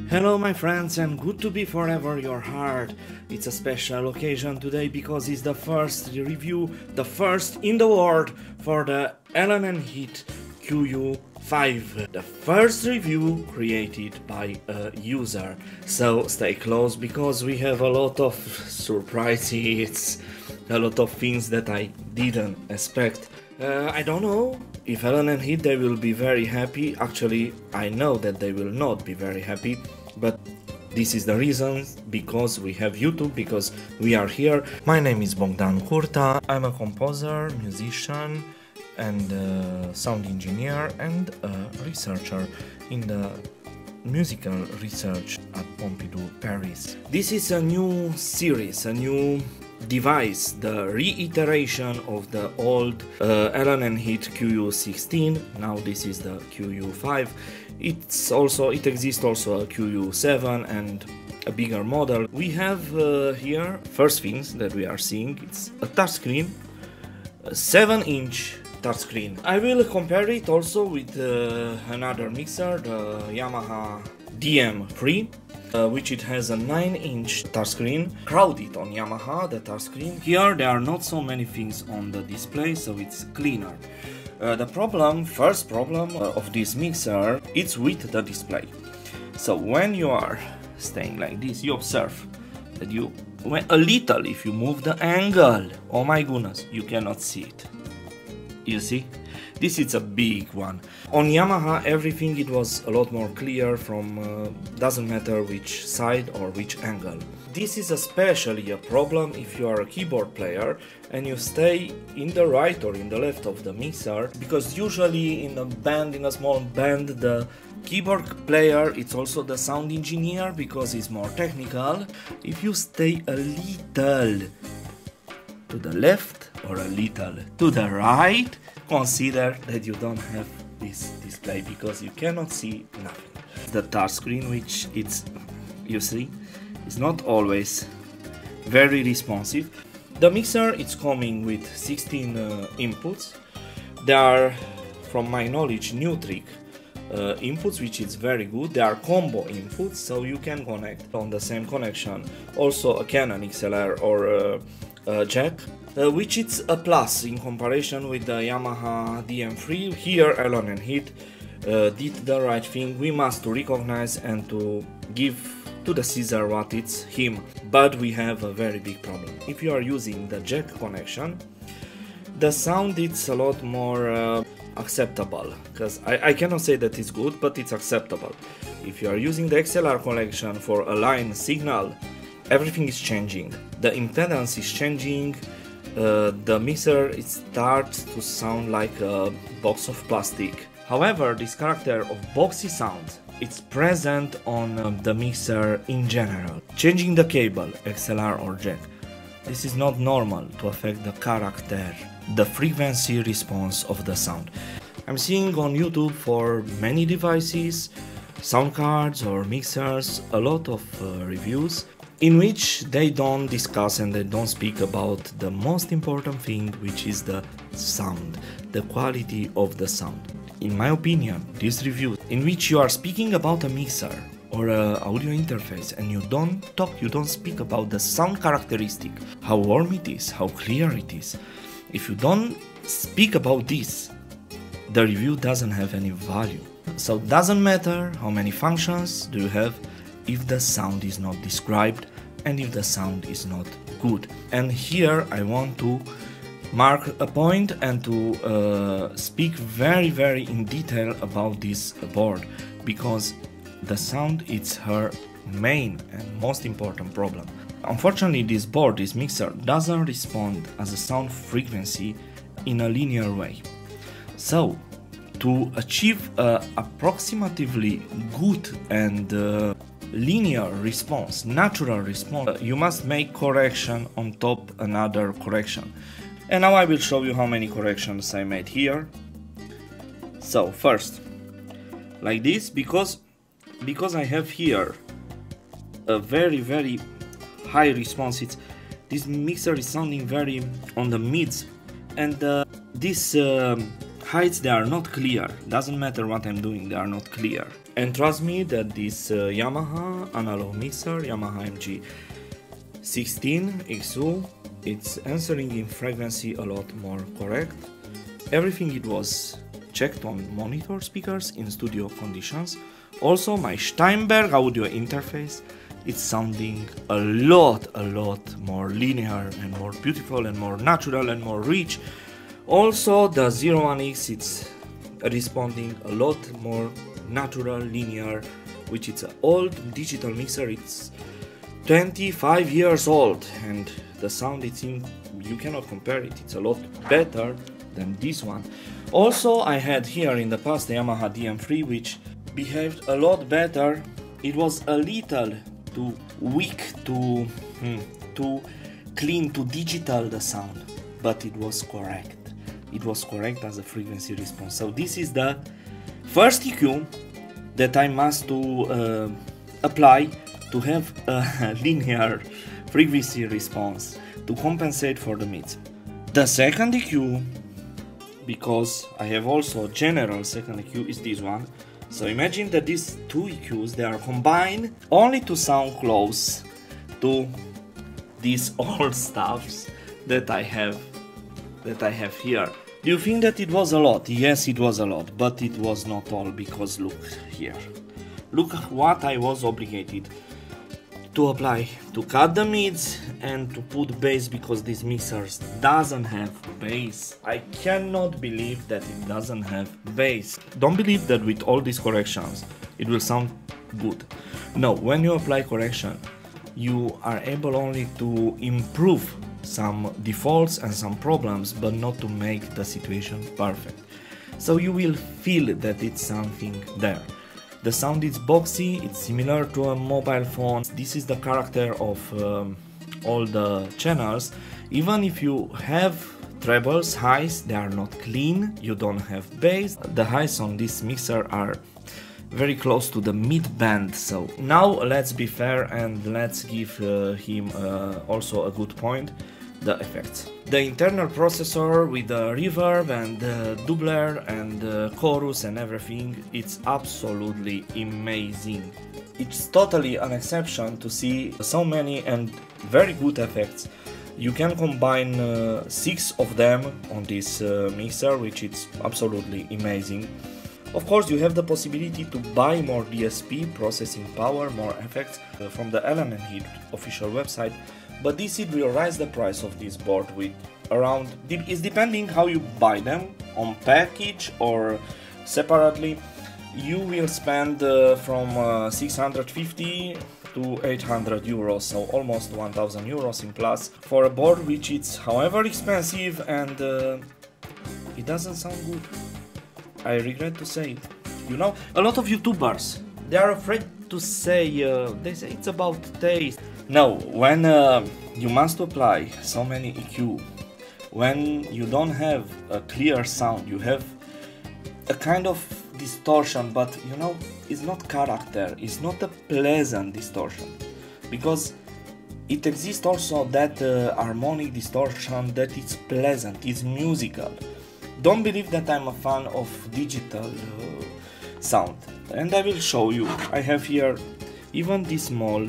Hello my friends, and good to be forever your heart. It's a special occasion today because it's the first review, the first in the world for the Allen Heath Qu-5. The first review created by a user. So stay close because we have a lot of surprises, a lot of things that I didn't expect. I don't know if Allen Heath they will be very happy. Actually, I know that they will not be very happy, but this is the reason, because we have YouTube, because we are here. My name is Bogdan Curta. I'm a composer, musician, and sound engineer, and a researcher in the musical research at Pompidou, Paris. This is a new series, a new device, the reiteration of the old Allen Heath Qu-16. Now this is the Qu-5. It exists also a Qu-7 and a bigger model. We have here first things that we are seeing. It's a touchscreen, a 7-inch touchscreen. I will compare it also with another mixer, the Yamaha DM3. Which it has a 9-inch touchscreen, crowded on Yamaha, the touchscreen. Here there are not so many things on the display, so it's cleaner. The first problem of this mixer, it's with the display. So when you are staying like this, you observe that if you move the angle, oh my goodness, you cannot see it. You see? This is a big one. On Yamaha, everything it was a lot more clear from doesn't matter which side or which angle. This is especially a problem if you are a keyboard player and you stay in the right or in the left of the mixer, because usually in a small band, the keyboard player it's also the sound engineer because it's more technical. If you stay a little to the left or a little to the right, consider that you don't have this display because you cannot see nothing. The touchscreen, which you see, is not always very responsive. The mixer is coming with 16 inputs. There are, from my knowledge, neutral inputs, which is very good. They are combo inputs, so you can connect on the same connection also a Canon XLR or a jack, which is a plus in comparison with the Yamaha DM3. Here Allen Heath did the right thing. We must recognize and to give to the Caesar what it's him. But we have a very big problem. If you are using the jack connection, the sound it's a lot more acceptable, because I cannot say that it's good, but it's acceptable. If you are using the XLR connection for a line signal, everything is changing. The impedance is changing. The mixer it starts to sound like a box of plastic. However, this character of boxy sound it's present on the mixer in general. Changing the cable, XLR or jack, this is not normal to affect the character, the frequency response of the sound. I'm seeing on YouTube for many devices, sound cards or mixers, a lot of reviews in which they don't discuss and they don't speak about the most important thing, which is the sound, the quality of the sound. In my opinion, this review in which you are speaking about a mixer or an audio interface and you don't speak about the sound characteristic, how warm it is, how clear it is. If you don't speak about this, the review doesn't have any value. So it doesn't matter how many functions do you have if the sound is not described and if the sound is not good. And here I want to mark a point and to speak very in detail about this board, because the sound is her main and most important problem. Unfortunately, this board, this mixer, doesn't respond as a sound frequency in a linear way. So to achieve approximately good and linear response, natural response, you must make correction on top another correction. And now I will show you how many corrections I made here. So first, like this, because I have here a very high response, this mixer is sounding very on the mids, and this heights, they are not clear. Doesn't matter what I'm doing, they are not clear. And trust me that this Yamaha analog mixer, Yamaha MG16XU, it's answering in frequency a lot more correct. Everything it was checked on monitor speakers in studio conditions. Also my Steinberg audio interface, it's sounding a lot more linear and more beautiful and more natural and more rich. Also the 01X, it's responding a lot more natural, linear, which it's an old digital mixer. It's 25 years old and the sound, it's in, you cannot compare it, it's a lot better than this one. Also I had here in the past the Yamaha DM3, which behaved a lot better. It was a little too weak, too clean, too digital the sound, but it was correct. It was correct as a frequency response. So this is the first EQ that I must to apply to have a linear frequency response to compensate for the mids. The second EQ, because I have also general second EQ, is this one. So imagine that these two EQs, they are combined only to sound close to these old stuffs that I have here. Do you think that it was a lot? Yes, it was a lot, but it was not all, because look here. Look what I was obligated to apply, to cut the mids and to put bass, because this mixer doesn't have bass. I cannot believe that it doesn't have bass. Don't believe that with all these corrections it will sound good. No, when you apply correction, you are able only to improve some defaults and some problems, but not to make the situation perfect. So you will feel that it's something there. The sound is boxy, it's similar to a mobile phone. This is the character of all the channels. Even if you have trebles, highs, they are not clean, you don't have bass. The highs on this mixer are very close to the mid band. So now let's be fair and let's give him also a good point, the effects. The internal processor with the reverb and the doubler and the chorus and everything, it's absolutely amazing. It's totally an exception to see so many and very good effects. You can combine 6 of them on this mixer, which is absolutely amazing. Of course, you have the possibility to buy more DSP, processing power, more effects from the Allen Heath official website, but this it will raise the price of this board with around, it's depending how you buy them, on package or separately. You will spend from 650 to 800 euros, so almost 1000 euros in plus for a board which is however expensive and it doesn't sound good. I regret to say it. You know, a lot of YouTubers, they are afraid to say, they say it's about taste. No, when you must apply so many EQ, when you don't have a clear sound, you have a kind of distortion, but you know, it's not character, it's not a pleasant distortion, because it exists also that harmonic distortion that is pleasant, is musical. Don't believe that I'm a fan of digital sound, and I will show you. I have here even this small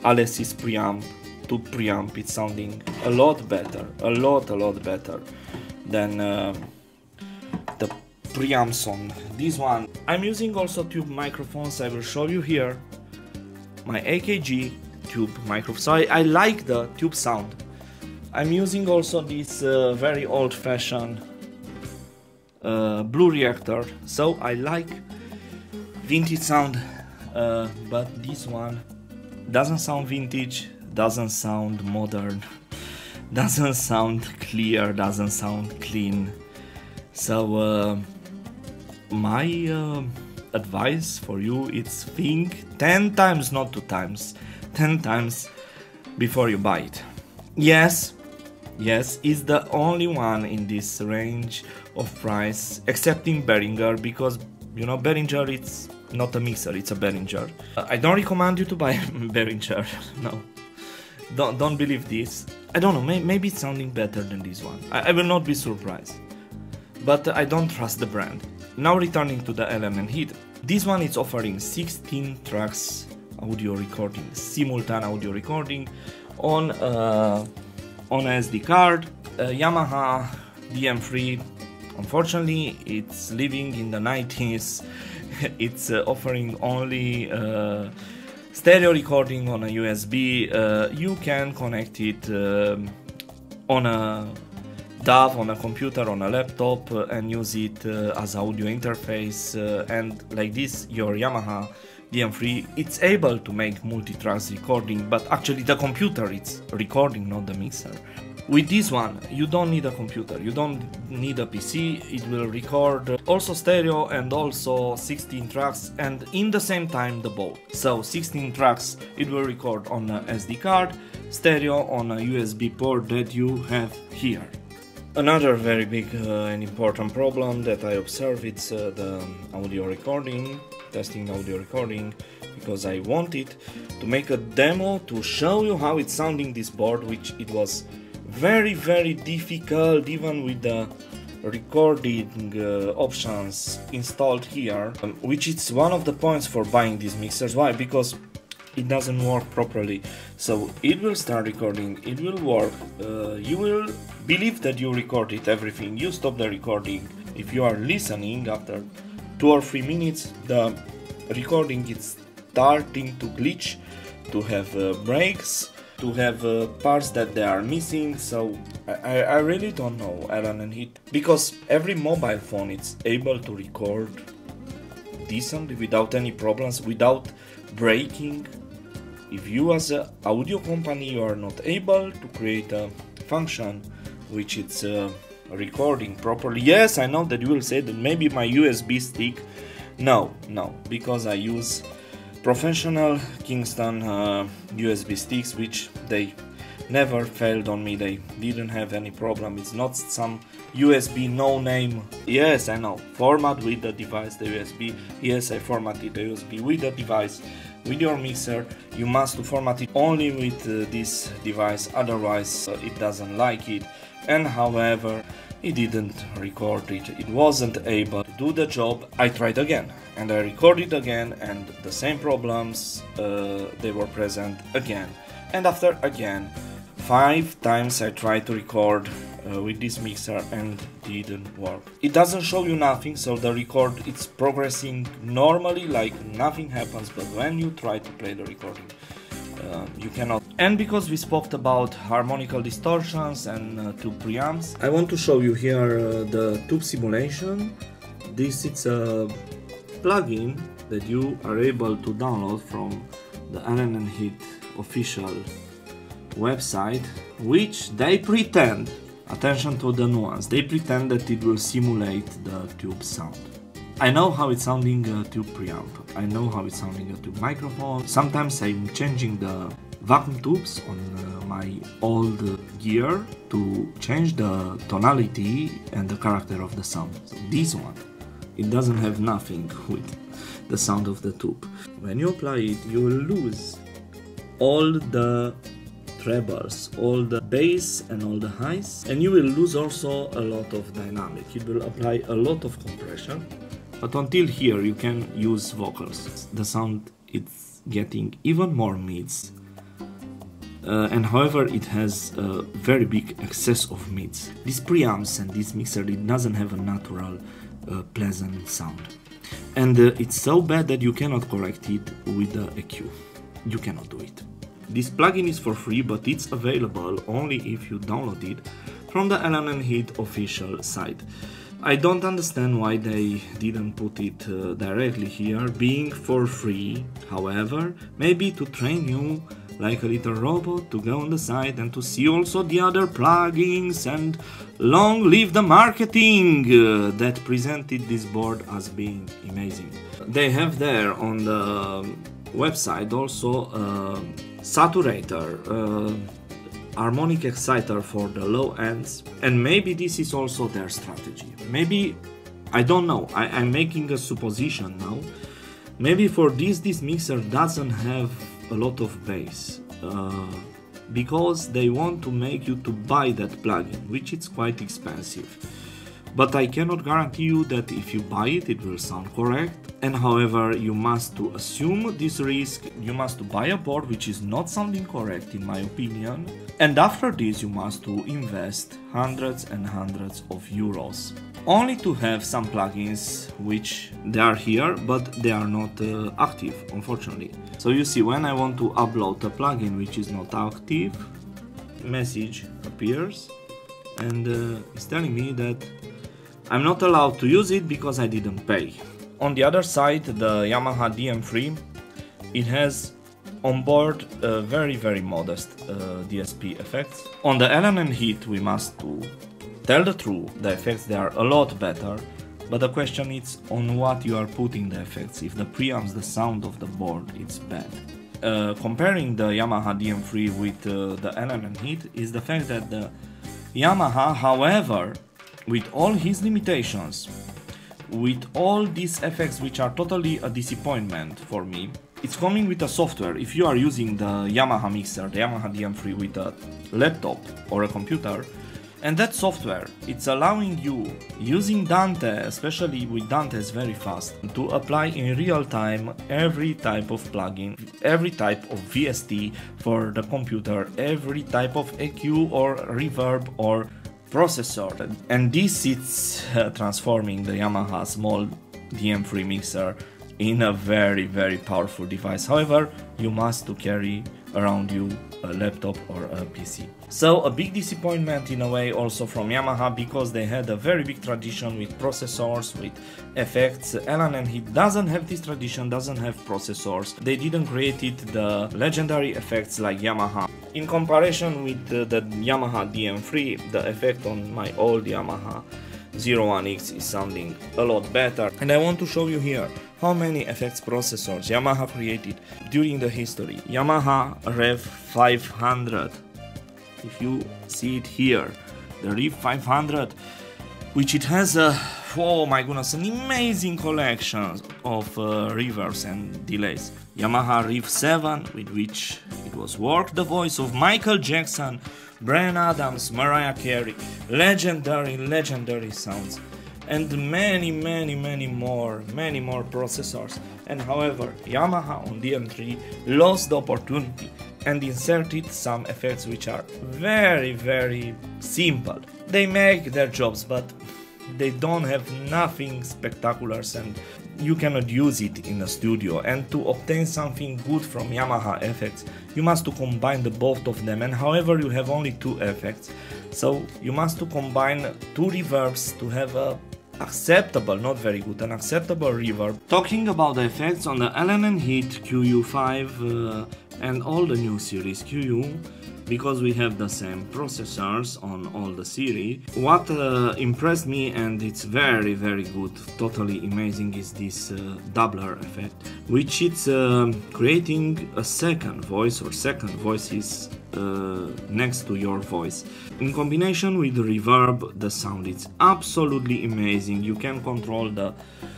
Alessis preamp, tube preamp. It's sounding a lot better, a lot better than the preamps on this one. I'm using also tube microphones. I will show you here my AKG tube microphone. So I like the tube sound. I'm using also this very old-fashioned blue reactor, so I like vintage sound, but this one doesn't sound vintage, doesn't sound modern, doesn't sound clear, doesn't sound clean. So my advice for you is think 10 times, not 2 times, 10 times before you buy it. Yes, it's the only one in this range of price, excepting Behringer, because you know Behringer, it's not a mixer, it's a Behringer. I don't recommend you to buy Behringer. No, don't believe this. I don't know, maybe it's sounding better than this one. I will not be surprised. but I don't trust the brand. Now returning to the Allen Heath, this one is offering 16 tracks audio recording, simultaneous audio recording on a SD card. Yamaha DM3, unfortunately, it's living in the 90s. It's offering only stereo recording on a USB. You can connect it on a DAW, on a computer, on a laptop, and use it as audio interface, and like this your Yamaha DM3 it's able to make multi-tracks recording, but actually the computer it's recording, not the mixer. With this one you don't need a computer, you don't need a PC, it will record also stereo and also 16 tracks, and in the same time the both. So 16 tracks it will record on a SD card, stereo on a USB port that you have here. Another very big and important problem that I observe is the audio recording, testing audio recording, because I wanted to make a demo to show you how it's sounding this board, which it was very difficult even with the recording options installed here, which is one of the points for buying these mixers. Why? Because it doesn't work properly. So it will start recording, it will work, you will believe that you recorded everything, you stop the recording. If you are listening, after 2 or 3 minutes the recording is starting to glitch, to have breaks, to have parts that they are missing. So I really don't know Allen Heath, because every mobile phone is able to record decently without any problems, without breaking. If you as an audio company you are not able to create a function which it's recording properly, yes, I know that you will say that maybe my USB stick. No, because I use professional Kingston USB sticks, which they never failed on me, they didn't have any problem. It's not some USB no name. Yes, I know, format with the device, the USB. Yes, I formatted the USB with the device. With your mixer you must format it only with this device, otherwise it doesn't like it. And however, it didn't record it, it wasn't able to do the job. I tried again and I recorded again, and the same problems they were present again and after again. 5 times I tried to record with this mixer and didn't work. It doesn't show you nothing, so the record it's progressing normally like nothing happens, but when you try to play the recording you cannot. And because we spoke about harmonical distortions and tube preamps, I want to show you here the tube simulation. This is a plugin that you are able to download from the Allen Heath official website, which they pretend, attention to the nuance, they pretend that it will simulate the tube sound. I know how it's sounding a tube preamp, I know how it's sounding a tube microphone. Sometimes I'm changing the vacuum tubes on my old gear to change the tonality and the character of the sound. So this one, it doesn't have nothing with the sound of the tube. When you apply it, you will lose all the trebles, all the bass and all the highs, and you will lose also a lot of dynamic. It will apply a lot of compression, but until here you can use vocals. The sound is getting even more mids, and however it has a very big excess of mids. These preamps and this mixer, it doesn't have a natural pleasant sound, and it's so bad that you cannot correct it with the EQ. You cannot do it. This plugin is for free, but it's available only if you download it from the Allen Heath official site. I don't understand why they didn't put it directly here, being for free. However, maybe to train you like a little robot to go on the site and to see also the other plugins, and long live the marketing that presented this board as being amazing. They have there on the website also saturator, harmonic exciter for the low ends, and maybe this is also their strategy. Maybe, I don't know, I'm making a supposition now. Maybe for this mixer doesn't have a lot of bass, because they want to make you to buy that plugin, which is quite expensive. but I cannot guarantee you that if you buy it, it will sound correct. And however, you must to assume this risk, you must to buy a board which is not sounding correct in my opinion. And after this, you must to invest hundreds and hundreds of euros. Only to have some plugins which they are here, but they are not active, unfortunately. So you see, when I want to upload a plugin which is not active, message appears and it's telling me that I'm not allowed to use it because I didn't pay. On the other side, the Yamaha DM3, it has on board very modest DSP effects. On the Allen Heath, we must to tell the truth, the effects they are a lot better, but the question is on what you are putting the effects. If the preamps, the sound of the board, it's bad. Comparing the Yamaha DM3 with the Allen Heath is the fact that the Yamaha, however, with all his limitations, with all these effects which are totally a disappointment for me, it's coming with a software. If you are using the Yamaha mixer, the Yamaha DM3 with a laptop or a computer, and that software, it's allowing you, using Dante, especially with Dante is very fast, to apply in real time every type of plugin, every type of VST for the computer, every type of EQ or reverb or processor. And this is transforming the Yamaha small DM3 mixer in a very powerful device. However, you must to carry around you a laptop or a PC. So a big disappointment in a way also from Yamaha, because they had a very big tradition with processors, with effects. Allen Heath doesn't have this tradition, doesn't have processors. They didn't create the legendary effects like Yamaha. In comparison with the Yamaha DM3, the effect on my old Yamaha 01X is sounding a lot better. And I want to show you here how many effects processors Yamaha created during the history. Yamaha Rev 500. If you see it here, the Rev 500, which it has oh my goodness, an amazing collection of reverbs and delays. Yamaha Rev 7, with which it was worked the voice of Michael Jackson, Bryan Adams, Mariah Carey, legendary sounds, and many more processors. And however, Yamaha on DM3 lost the opportunity and inserted some effects which are very simple. They make their jobs, but they don't have nothing spectacular, and you cannot use it in a studio. And to obtain something good from Yamaha effects, you must to combine the both of them. And however, you have only two effects, so you must to combine two reverbs to have a acceptable, not very good, an acceptable reverb. Talking about the effects on the Allen Heath Qu-5 and all the new series Qu, because we have the same processors on all the series. What impressed me, and it's very good, totally amazing, is this doubler effect, which it's creating a second voice or second voices next to your voice. In combination with the reverb, the sound is absolutely amazing. You can control the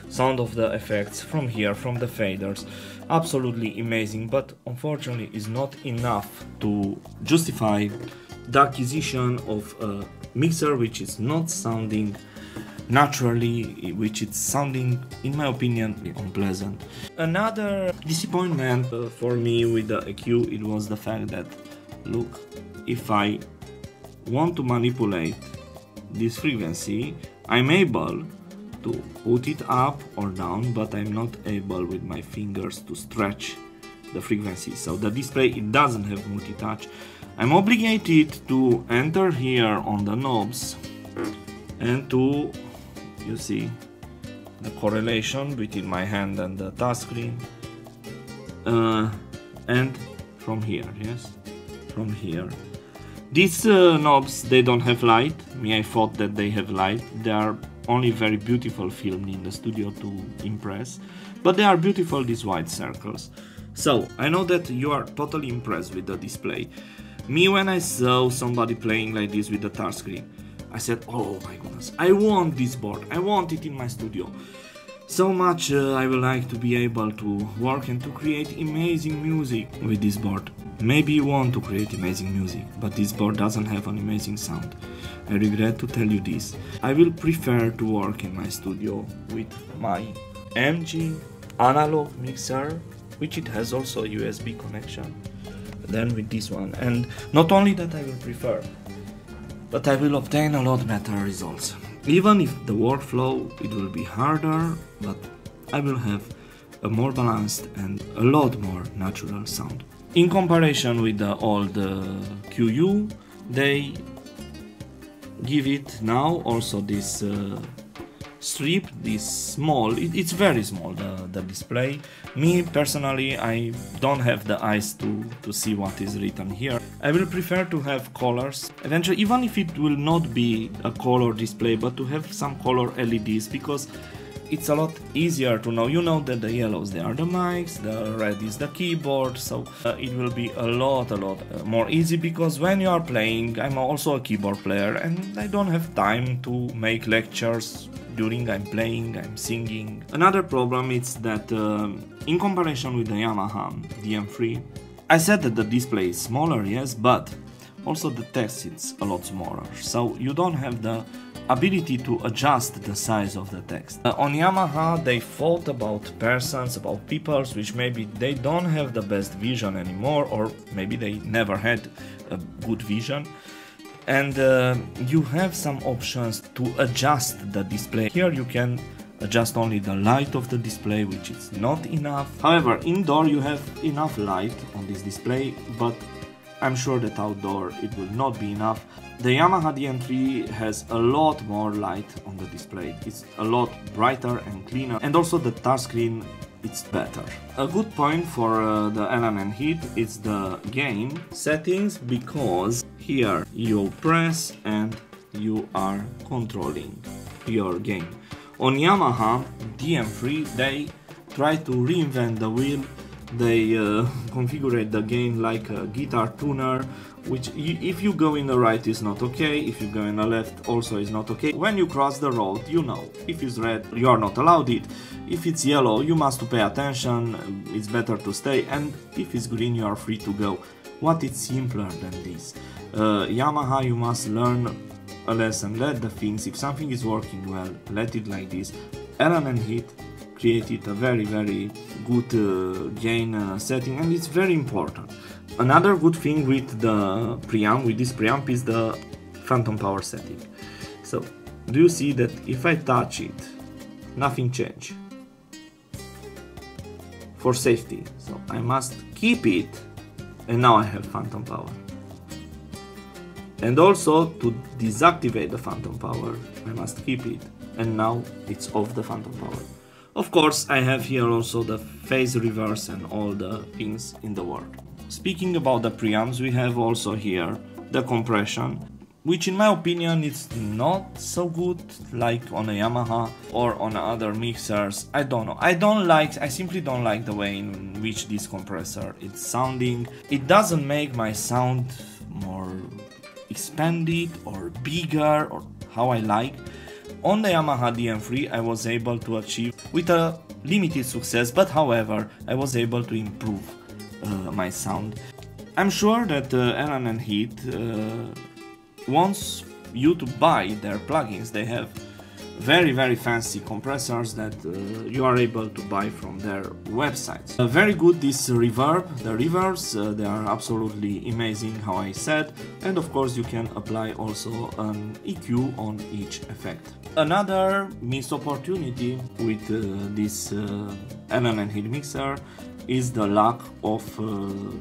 sound of the effects from here, from the faders. Absolutely amazing, but unfortunately is not enough to justify the acquisition of a mixer which is not sounding naturally, which is sounding, in my opinion, unpleasant. Another disappointment for me with the EQ, it was the fact that, look, if I want to manipulate this frequency, I'm able to put it up or down, but I'm not able with my fingers to stretch the frequency. So the display, it doesn't have multi-touch. I'm obligated to enter here on the knobs and to, you see, the correlation between my hand and the touchscreen, and from here, yes, from here. These knobs, they don't have light. I thought that they have light. They are only very beautiful filmed in the studio to impress, but they are beautiful, these white circles. So I know that you are totally impressed with the display. Me, when I saw somebody playing like this with the touchscreen, I said, oh my goodness, I want this board, I want it in my studio. So much I would like to be able to work and to create amazing music with this board. Maybe you want to create amazing music, but this board doesn't have an amazing sound. I regret to tell you this. I will prefer to work in my studio with my MG analog mixer, which it has also a USB connection, than with this one. And not only that I will prefer, but I will obtain a lot better results. Even if the workflow, it will be harder, but I will have a more balanced and a lot more natural sound. In comparison with the old QU, they give it now also this strip, this small, it's very small, the display. Me personally, I don't have the eyes to see what is written here. I will prefer to have colors eventually, even if it will not be a color display, but to have some color LEDs, because it's a lot easier to know. You know that the yellows, they are the mics, the red is the keyboard, so it will be a lot more easy, because when you are playing, I'm also a keyboard player and I don't have time to make lectures during I'm playing, I'm singing. Another problem is that in comparison with the Yamaha DM3, I said that the display is smaller, yes, but also the text is a lot smaller, so you don't have the ability to adjust the size of the text. On Yamaha they thought about persons, about peoples which maybe they don't have the best vision anymore, or maybe they never had a good vision, and you have some options to adjust the display. Here you can adjust only the light of the display, which is not enough. However, indoor you have enough light on this display, but I'm sure that outdoor it will not be enough. The Yamaha DM3 has a lot more light on the display. It's a lot brighter and cleaner, and also the touchscreen, it's better. A good point for the Allen Heath is the gain settings, because here you press and you are controlling your gain. On Yamaha DM3 they try to reinvent the wheel. They configure the gain like a guitar tuner, which if you go in the right is not okay, if you go in the left also is not okay. When you cross the road, you know, if it's red you are not allowed it, if it's yellow you must pay attention, it's better to stay, and if it's green you are free to go. What is simpler than this? Yamaha, you must learn a lesson, let the things, if something is working well, let it like this. Allen Heath created a very good gain setting, and it's very important. Another good thing with the preamp, with this preamp, is the phantom power setting. So do you see that if I touch it, nothing change for safety, so I must keep it, and now I have phantom power. And also to deactivate the phantom power I must keep it, and now it's off the phantom power. Of course, I have here also the phase reverse and all the things in the world. Speaking about the preamps, we have also here the compression, which in my opinion is not so good like on a Yamaha or on other mixers. I don't know. I simply don't like the way in which this compressor is sounding. It doesn't make my sound more expanded or bigger or how I like. On the Yamaha DM3 I was able to achieve with a limited success, but however I was able to improve my sound. I'm sure that Allen Heath wants you to buy their plugins. They have very fancy compressors that you are able to buy from their websites. Very good this reverb, the reverbs, they are absolutely amazing, how I said, and of course you can apply also an EQ on each effect. Another missed opportunity with this Allen Heath mixer is the lack of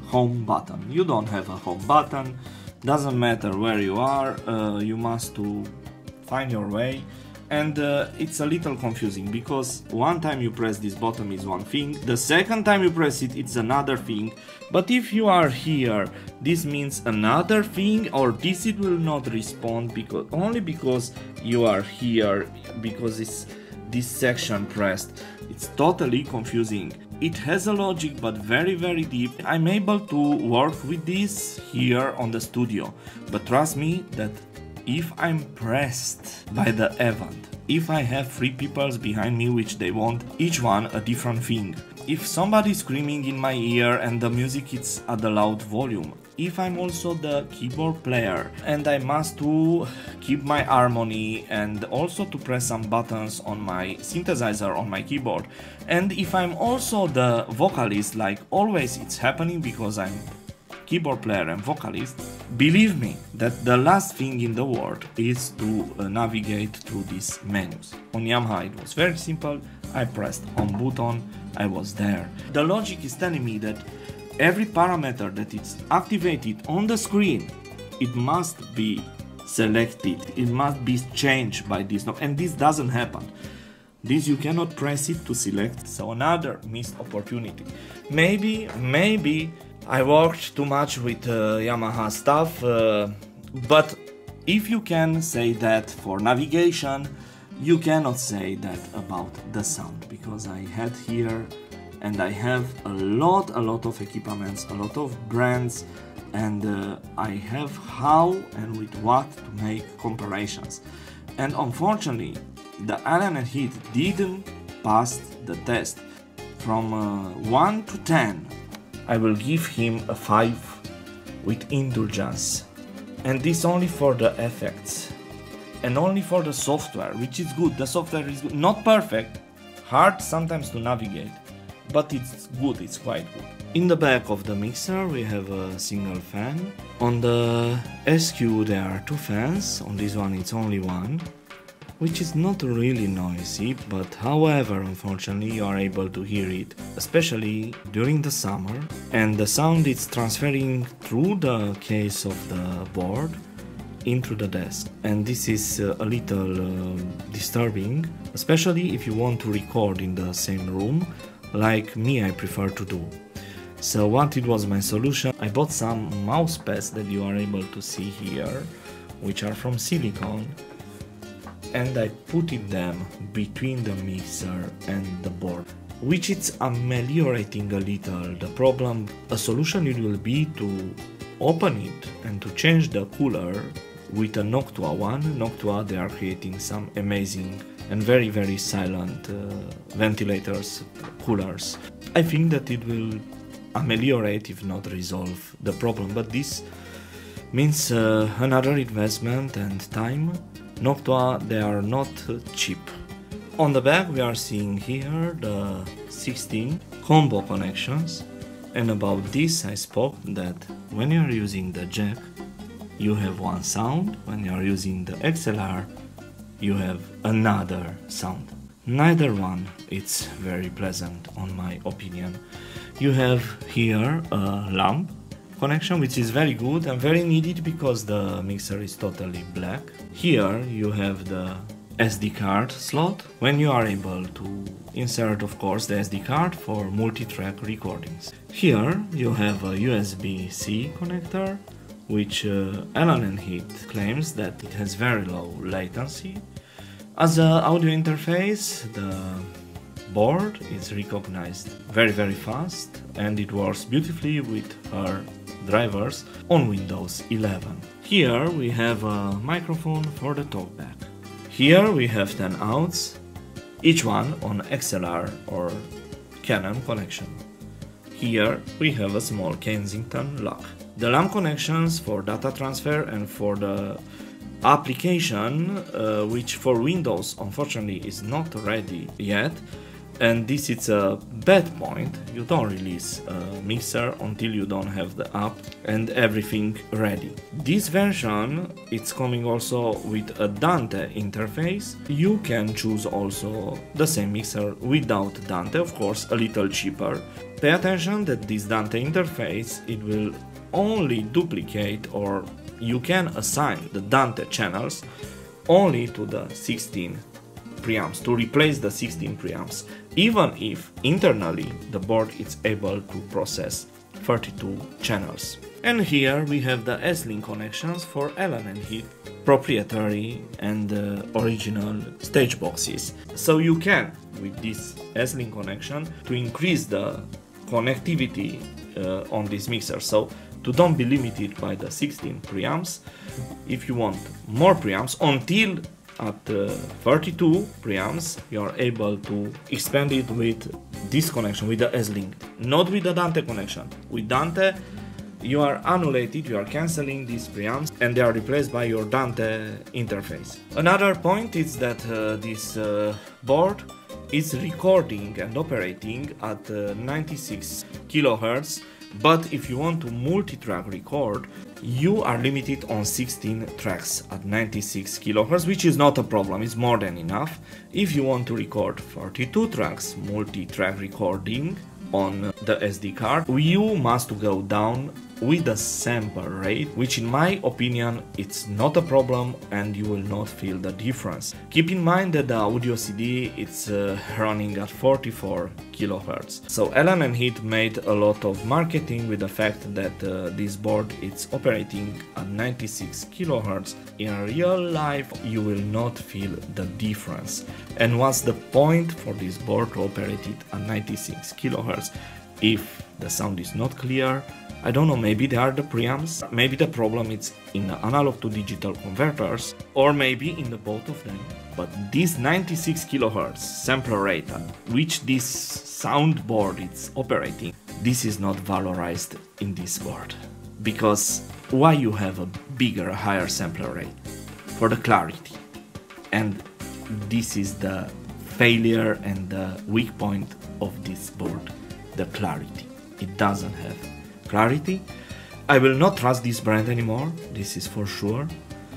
home button. You don't have a home button, doesn't matter where you are, you must to find your way. And it's a little confusing, because one time you press this button is one thing, the second time you press it, it's another thing. But if you are here, this means another thing, or this it will not respond because only because you are here, because it's this section pressed. It's totally confusing. It has a logic, but very deep. I'm able to work with this here on the studio, but trust me that if I'm pressed by the event, if I have 3 people behind me which they want each one a different thing. If somebody's screaming in my ear and the music is at a loud volume. If I'm also the keyboard player and I must to keep my harmony and also to press some buttons on my synthesizer on my keyboard. And if I'm also the vocalist, like always it's happening because I'm keyboard player and vocalist, believe me that the last thing in the world is to navigate through these menus. On Yamaha it was very simple, I pressed on button, I was there. The logic is telling me that every parameter that is activated on the screen, it must be selected, it must be changed by this, and this doesn't happen. This you cannot press it to select, so another missed opportunity. Maybe I worked too much with Yamaha stuff, but if you can say that for navigation, you cannot say that about the sound, because I had here and I have a lot of equipments, a lot of brands, and I have how and with what to make comparisons. And unfortunately, the Allen Heath didn't pass the test. From 1 to 10, I will give him a 5 with indulgence. And this only for the effects. And only for the software, which is good. The software is good. Not perfect, hard sometimes to navigate, but it's good, it's quite good. In the back of the mixer we have a single fan. On the SQ there are 2 fans, on this one it's only 1, which is not really noisy, but however, unfortunately, you are able to hear it, especially during the summer, and the sound is transferring through the case of the board into the desk, and this is a little disturbing, especially if you want to record in the same room, like me I prefer to do. So what it was my solution? I bought some mouse pads that you are able to see here, which are from silicone, and I put them between the mixer and the board, which is ameliorating a little the problem. A solution it will be to open it and to change the cooler with a Noctua one. Noctua, they are creating some amazing and very silent ventilators, coolers. I think that it will ameliorate, if not resolve, the problem, but this means another investment and time. Noctua, they are not cheap. On the back we are seeing here the 16 combo connections, and about this I spoke that when you are using the jack you have one sound, when you are using the XLR you have another sound. Neither one is very pleasant on my opinion. You have here a lamp connection, which is very good and very needed because the mixer is totally black. Here you have the SD card slot, when you are able to insert, of course, the SD card for multi-track recordings. Here you have a USB-C connector, which Allen Heath claims that it has very low latency. As an audio interface, the board is recognized very fast, and it works beautifully with her drivers on Windows 11. Here we have a microphone for the talkback. Here we have 10 outs, each one on XLR or Canon connection. Here we have a small Kensington lock. The lamp connections for data transfer and for the application, which for Windows unfortunately is not ready yet, and this is a bad point. You don't release a mixer until you don't have the app and everything ready. This version, it's coming also with a Dante interface. You can choose also the same mixer without Dante, of course a little cheaper. Pay attention that this Dante interface, it will only duplicate, or you can assign the Dante channels only to the 16 preamps, to replace the 16 preamps, even if internally the board is able to process 32 channels. And here we have the S-Link connections for Allen Heath proprietary and original stage boxes. So you can, with this S-Link connection, to increase the connectivity on this mixer. So to don't be limited by the 16 preamps. If you want more preamps, until at 32 preamps, you are able to expand it with this connection, with the S-Link, not with the Dante connection. With Dante, you are annihilated, you are cancelling these preamps and they are replaced by your Dante interface. Another point is that this board is recording and operating at 96 kHz, but if you want to multi-track record, you are limited on 16 tracks at 96 kHz, which is not a problem, it's more than enough. If you want to record 42 tracks multi-track recording on the SD card, you must go down with the sample rate, which in my opinion it's not a problem and you will not feel the difference. Keep in mind that the audio CD it's running at 44 kHz. So Allen Heath made a lot of marketing with the fact that this board it's operating at 96 kHz. In real life you will not feel the difference. And what's the point for this board to operate it at 96 kHz? If the sound is not clear, I don't know, maybe they are the preamps, maybe the problem is in the analog to digital converters, or maybe in the both of them. But this 96 kHz sampler rate at which this soundboard is operating, this is not valorized in this board. Because why you have a bigger, higher sampler rate? For the clarity. And this is the failure and the weak point of this board, the clarity. It doesn't have clarity. I will not trust this brand anymore, this is for sure.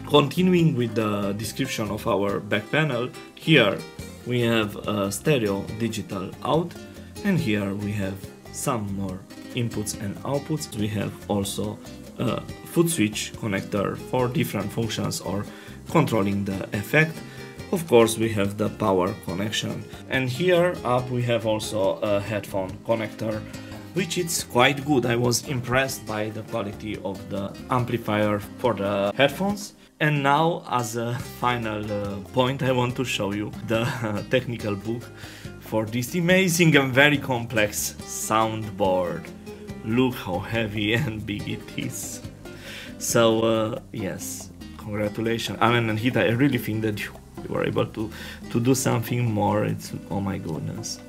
Continuing with the description of our back panel, here we have a stereo digital out, and here we have some more inputs and outputs. We have also a foot switch connector for different functions or controlling the effect. Of course we have the power connection, and here up we have also a headphone connector, which is quite good. I was impressed by the quality of the amplifier for the headphones. And now, as a final point, I want to show you the technical book for this amazing and very complex soundboard. Look how heavy and big it is. So yes, congratulations, Allen Heath. I really think that you were able to do something more. It's oh my goodness,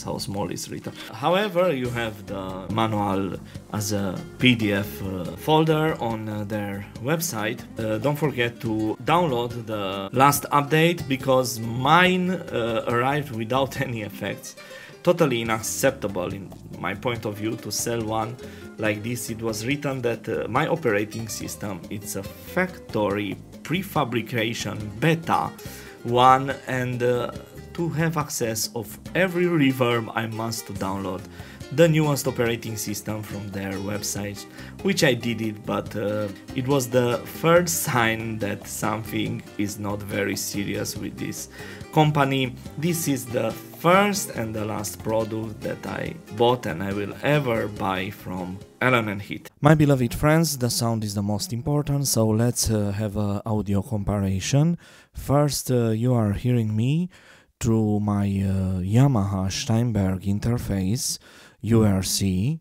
how small is written. However, you have the manual as a PDF folder on their website. Don't forget to download the last update, because mine arrived without any effects. Totally unacceptable in my point of view to sell one like this. It was written that my operating system, it's a factory prefabrication beta one, and to have access of every reverb I must download the newest operating system from their website, which I did it, but it was the third sign that something is not very serious with this company. This is the first and the last product that I bought and I will ever buy from Allen Heath. My beloved friends, the sound is the most important, so let's have an audio comparison. First, you are hearing me through my Yamaha Steinberg interface URC,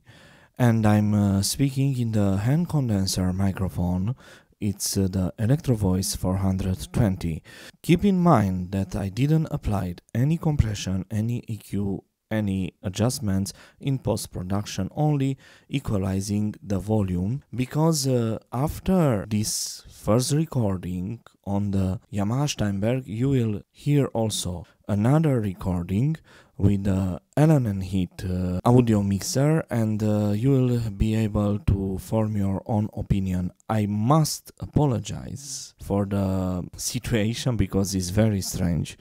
and I'm speaking in the hand condenser microphone. It's the Electro Voice 420. Keep in mind that I didn't apply any compression, any EQ, any adjustments in post-production, only equalizing the volume, because after this first recording on the Yamaha Steinberg, you will hear also another recording with the Allen Heath audio mixer, and you will be able to form your own opinion. I must apologize for the situation because it's very strange.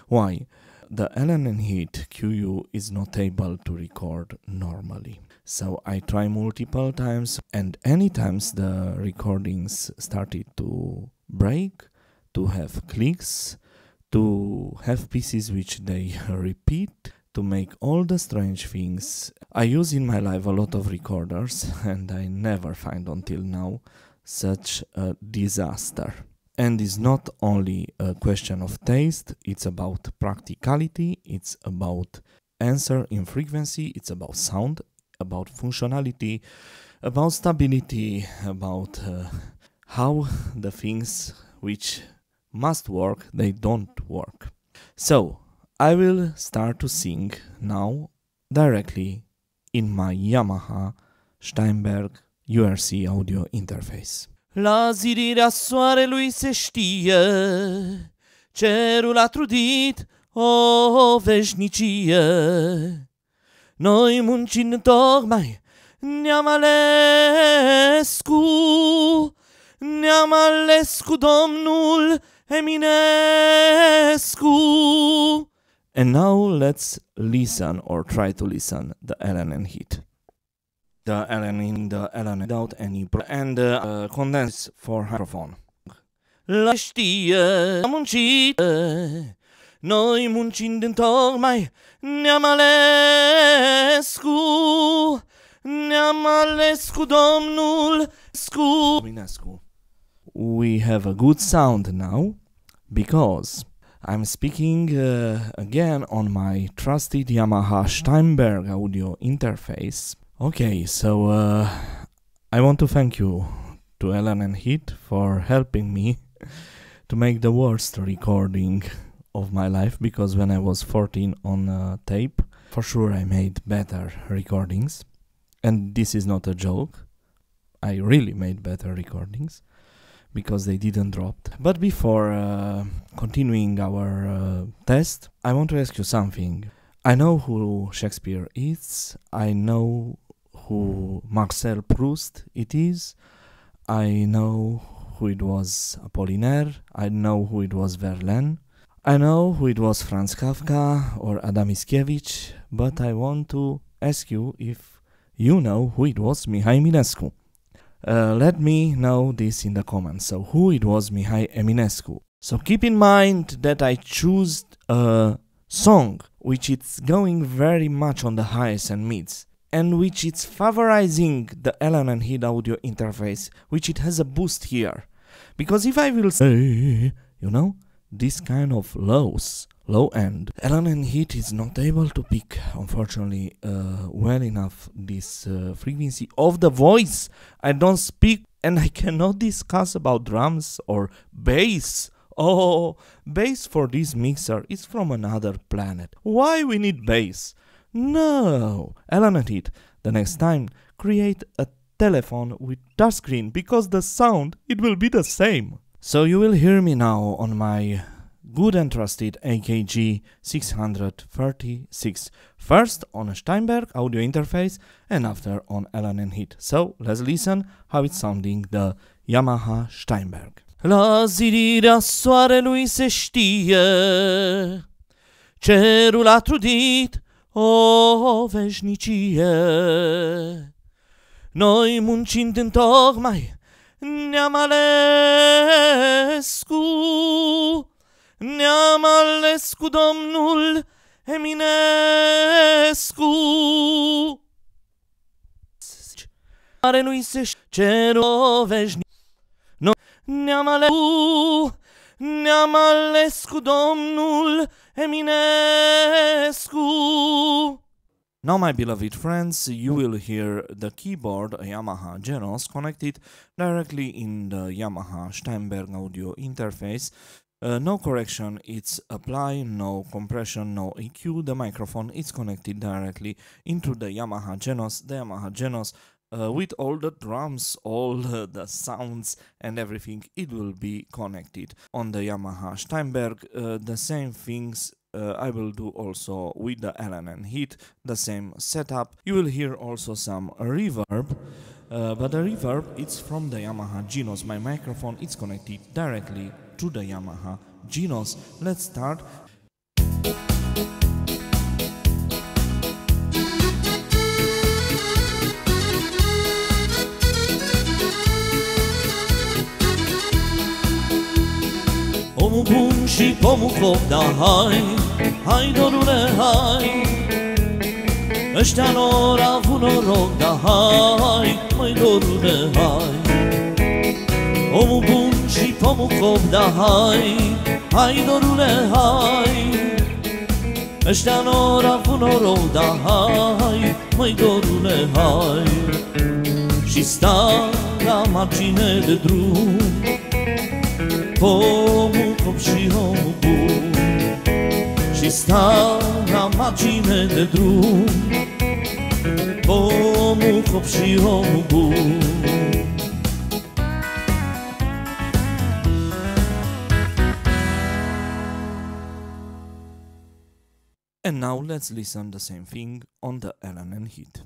Why? The Allen Heath Qu is not able to record normally. So I try multiple times, and any times the recordings started to break, to have clicks, to have pieces which they repeat, to make all the strange things. I use in my life a lot of recorders, and I never find until now such a disaster. And it's not only a question of taste, it's about practicality, it's about answer in frequency, it's about sound, about functionality, about stability, about how the things which must work, they don't work. So, I will start to sing now directly in my Yamaha Steinberg URC audio interface. La zidirea soarelui se știe, cerul a trudit o veșnicie. Noi muncind tocmai ne-am ales cu domnul Eminescu. And now let's listen or try to listen the Allen Heath. The Allen without any and condense for microphone. La știe, am muncit, noi muncind întocmai ne-am ales cu domnul Eminescu. We have a good sound now because I'm speaking again on my trusted Yamaha Steinberg audio interface. Okay, so I want to thank you to Allen Heath for helping me to make the worst recording of my life, because when I was 14 on tape, for sure I made better recordings. And this is not a joke. I really made better recordings because they didn't drop. But before continuing our test, I want to ask you something. I know who Shakespeare is. I know who Marcel Proust it is. I know who it was Apollinaire. I know who it was Verlaine. I know who it was Franz Kafka or Adam Mickiewicz. But I want to ask you if you know who it was Mihai Eminescu. Let me know this in the comments. So who it was Mihai Eminescu? So keep in mind that I choose a song which is going very much on the highs and mids, and which is favorizing the Allen Heath audio interface, which it has a boost here. Because if I will say, you know, this kind of low end, Allen Heath is not able to pick, unfortunately, well enough this frequency of the voice. I don't speak and I cannot discuss about drums or bass. Oh, bass for this mixer is from another planet. Why we need bass? No, Allen Heath, the next time create a telephone with touchscreen, because the sound, it will be the same. So you will hear me now on my good and trusted AKG 636, first on a Steinberg audio interface and after on Allen Heath. So let's listen how it's sounding the Yamaha Steinberg. La zidirea soarelui se știe, cerul a trudit o veșnicie. Noi muncind întocmai ne-am ales cu domnul Eminescu. Soarelui se știe, cerul o veșnicie. Ne-am ales cu domnul Eminescu. Now, my beloved friends, you will hear the keyboard, a Yamaha Genos, connected directly in the Yamaha Steinberg audio interface. No correction, it's apply, no compression, no EQ. The microphone is connected directly into the Yamaha Genos. The Yamaha Genos, with all the drums, all the sounds and everything, it will be connected on the Yamaha Steinberg. The same things I will do also with the Allen Heath, the same setup. You will hear also some reverb, but the reverb it's from the Yamaha Genos. My microphone is connected directly to the Yamaha Genos. Let's start. Omul bun și pomul cop, da hai, dorule, hai. Ăștia n-or avut noroc, da hai, măi, dorule, hai. Omul bun și pomul cop, da hai, dorule, hai. Ăștia n-or avut noroc, da hai, măi, dorule, hai. Și sta la margine de drum, Omul cop și omul bun, și stau la margine de drum. Omul cop și omul bun. And now let's listen the same thing on the Allen Heath.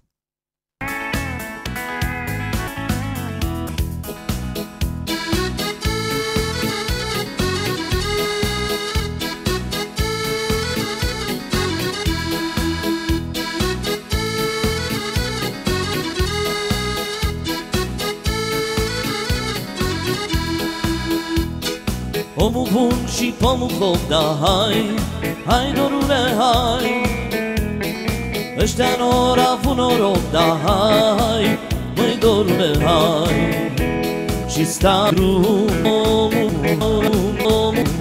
Omul bun și pomul cop, da hai, hai dorule, hai. Ăștia n-or avut noroc, da hai, măi dorule, hai. Și sta omul.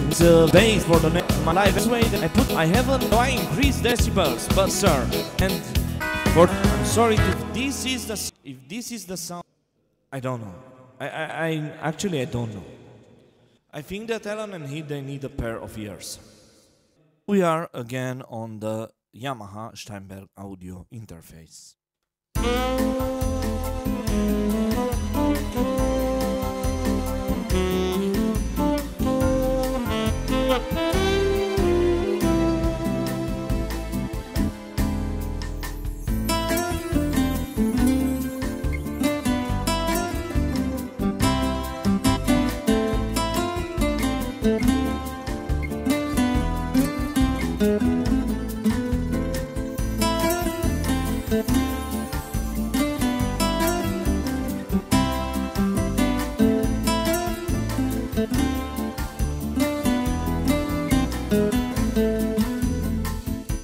The bass for the next my live way that I haven't increased decibels, but sir, and I'm sorry if this is the sound. I don't know. I actually don't know. I think that Allen Heath, they need a pair of ears. We are again on the Yamaha Steinberg audio interface.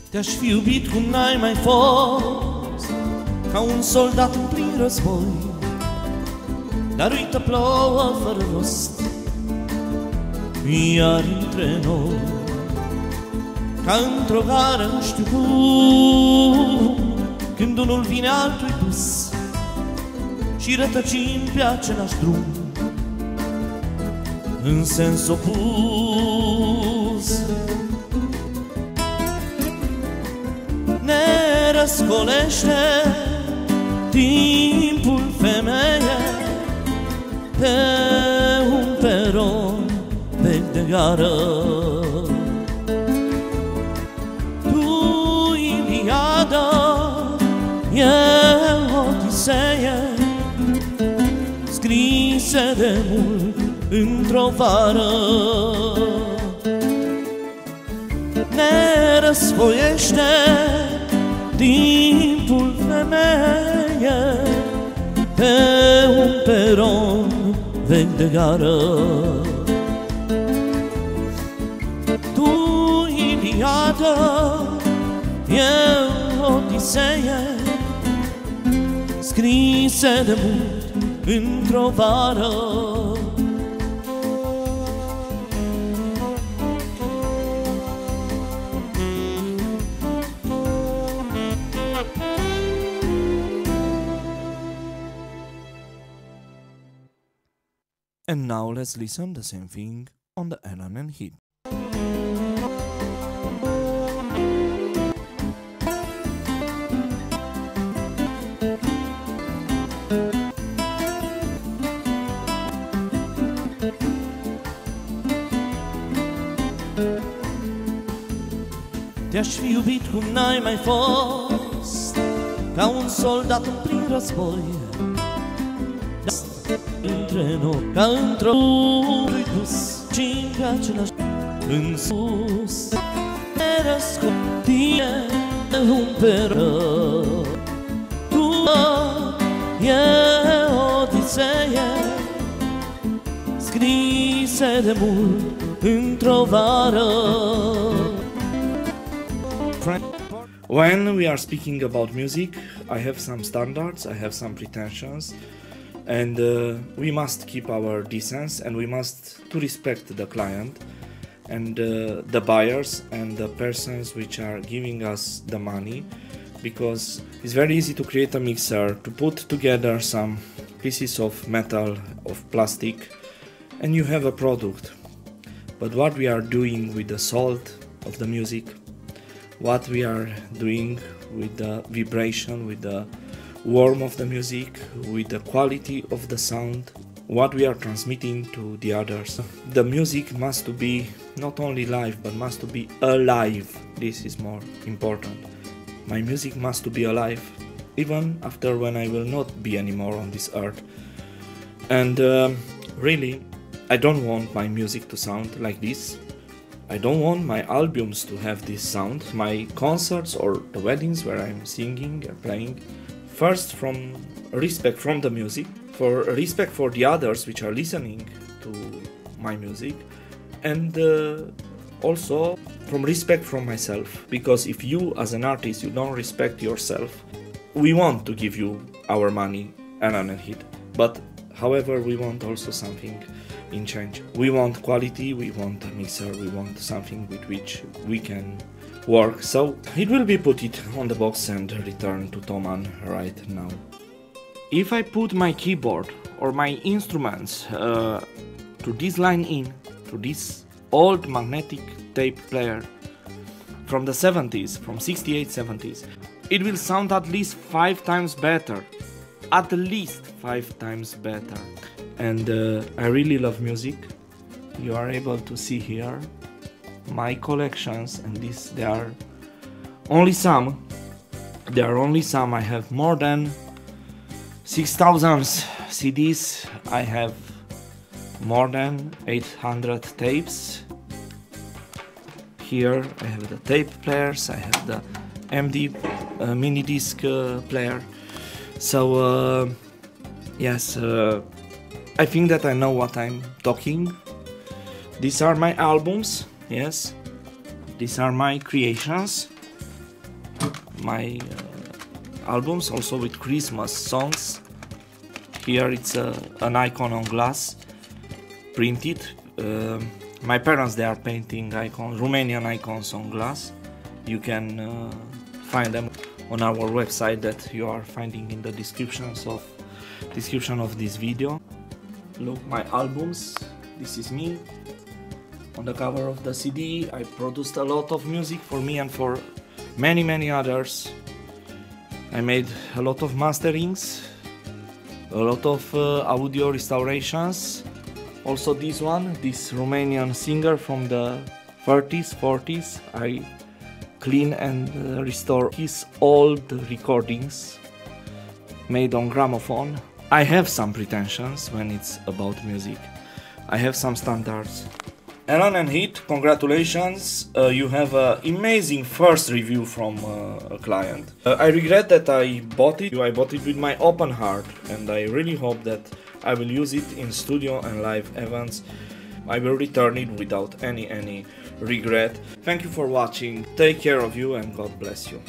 Te-aș fi iubit cum n-ai mai fost, ca un soldat în plin război. Dar uită, plouă fără rost, iar între noi, ca într-o gară nu știu cum, când unul vine altul-i dus, și rătăcim pe același drum, în sens opus. Ne răscolește timpul, femeie, pe un peron bec de gară. Tu, Iliada, eu Odiseie, scrise de mult într-o vară. Ne răsfoiește timpul, femeie, pe un peron vechi de gară. Tu, Iliadă, eu Odiseie, scrise de mult într-o vară. And now let's listen the same thing on the Allen Heath. Te-aș fi iubit cum n-ai mai fost, ca un soldat în plin război. Între noi, ca într-o lui dus, și pe același în sus, ne răscotie un peron. Tu, e Odiseie, scrise de mult într-o vară. When we are speaking about music, I have some standards, I have some pretensions, and we must keep our decency, and we must to respect the client and the buyers and the persons which are giving us the money, because it's very easy to create a mixer, to put together some pieces of metal, of plastic, and you have a product. but what we are doing with the salt of the music, what we are doing with the vibration, with the warmth of the music, with the quality of the sound, what we are transmitting to the others. The music must to be not only live, but must to be alive. This is more important. My music must to be alive, even after when I will not be anymore on this earth. And really, I don't want my music to sound like this. I don't want my albums to have this sound, my concerts or the weddings where I'm singing or playing. First, from respect from the music, for respect for the others which are listening to my music, and also from respect from myself, because if you as an artist you don't respect yourself, we want to give you our money, Allen Heath, but however we want also something in change. We want quality, we want a mixer, we want something with which we can work. So it will be put it on the box and return to Toman right now. If I put my keyboard or my instruments to this line in, to this old magnetic tape player from the 70s, from 68, 70s, it will sound at least 5 times better. At least 5 times better. And I really love music. You are able to see here my collections, and this there are only some. There are only some. I have more than 6,000 CDs. I have more than 800 tapes. Here I have the tape players. I have the MD mini disc player. So yes, I think that I know what I'm talking. These are my albums, yes. These are my creations. My albums also with Christmas songs. Here it's an icon on glass, printed. My parents, they are painting icons, Romanian icons on glass. You can find them on our website that you are finding in the description of this video. Look, my albums, this is me on the cover of the CD. I produced a lot of music for me and for many others. I made a lot of masterings, a lot of audio restorations. Also this one, this Romanian singer from the 30s, 40s, I clean and restore his old recordings made on gramophone. I have some pretensions when it's about music. I have some standards. Allen Heath, congratulations, you have an amazing first review from a client. I regret that I bought it. I bought it with my open heart, and I really hope that I will use it in studio and live events. I will return it without any regret. Thank you for watching, take care of you, and God bless you.